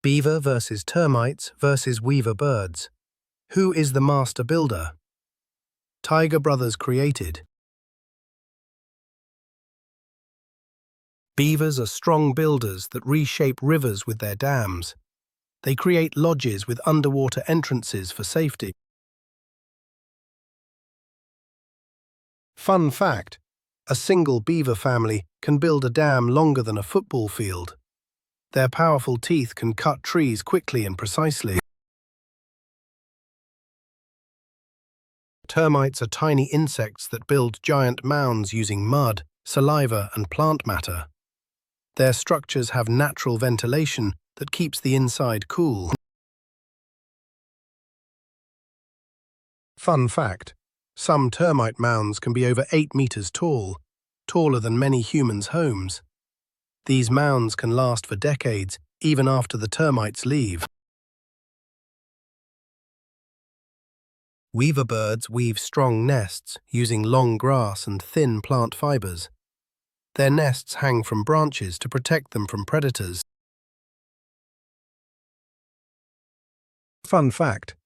Beaver versus termites versus weaver birds. Who is the master builder? Tiger Brothers created. Beavers are strong builders that reshape rivers with their dams. They create lodges with underwater entrances for safety. Fun fact: a single beaver family can build a dam longer than a football field. Their powerful teeth can cut trees quickly and precisely. Termites are tiny insects that build giant mounds using mud, saliva, and plant matter. Their structures have natural ventilation that keeps the inside cool. Fun fact: some termite mounds can be over 8 meters tall, taller than many humans' homes. These mounds can last for decades, even after the termites leave. Weaver birds weave strong nests using long grass and thin plant fibers. Their nests hang from branches to protect them from predators. Fun fact: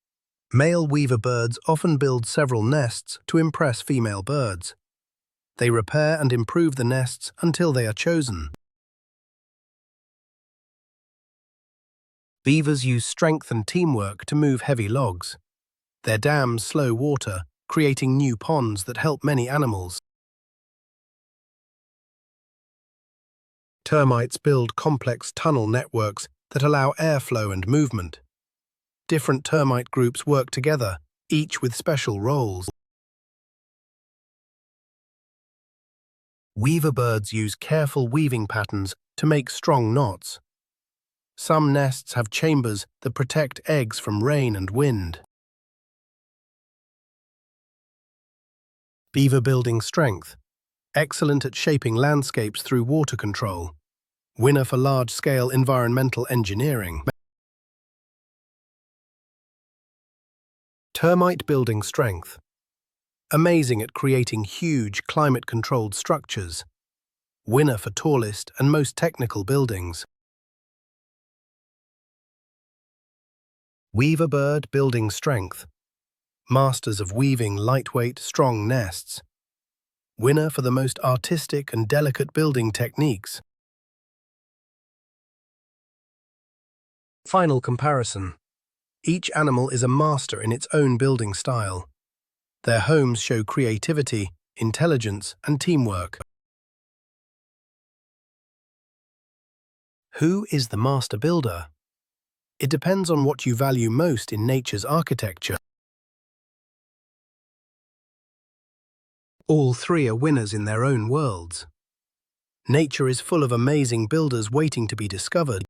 male weaver birds often build several nests to impress female birds. They repair and improve the nests until they are chosen. Beavers use strength and teamwork to move heavy logs. Their dams slow water, creating new ponds that help many animals. Termites build complex tunnel networks that allow airflow and movement. Different termite groups work together, each with special roles. Weaver birds use careful weaving patterns to make strong knots. Some nests have chambers that protect eggs from rain and wind. Beaver building strength. Excellent at shaping landscapes through water control. Winner for large-scale environmental engineering. Termite building strength. Amazing at creating huge climate-controlled structures. Winner for tallest and most technical buildings. Weaver bird building strength. Masters of weaving lightweight, strong nests. Winner for the most artistic and delicate building techniques. Final comparison. Each animal is a master in its own building style. Their homes show creativity, intelligence, and teamwork. Who is the master builder? It depends on what you value most in nature's architecture. All three are winners in their own worlds. Nature is full of amazing builders waiting to be discovered.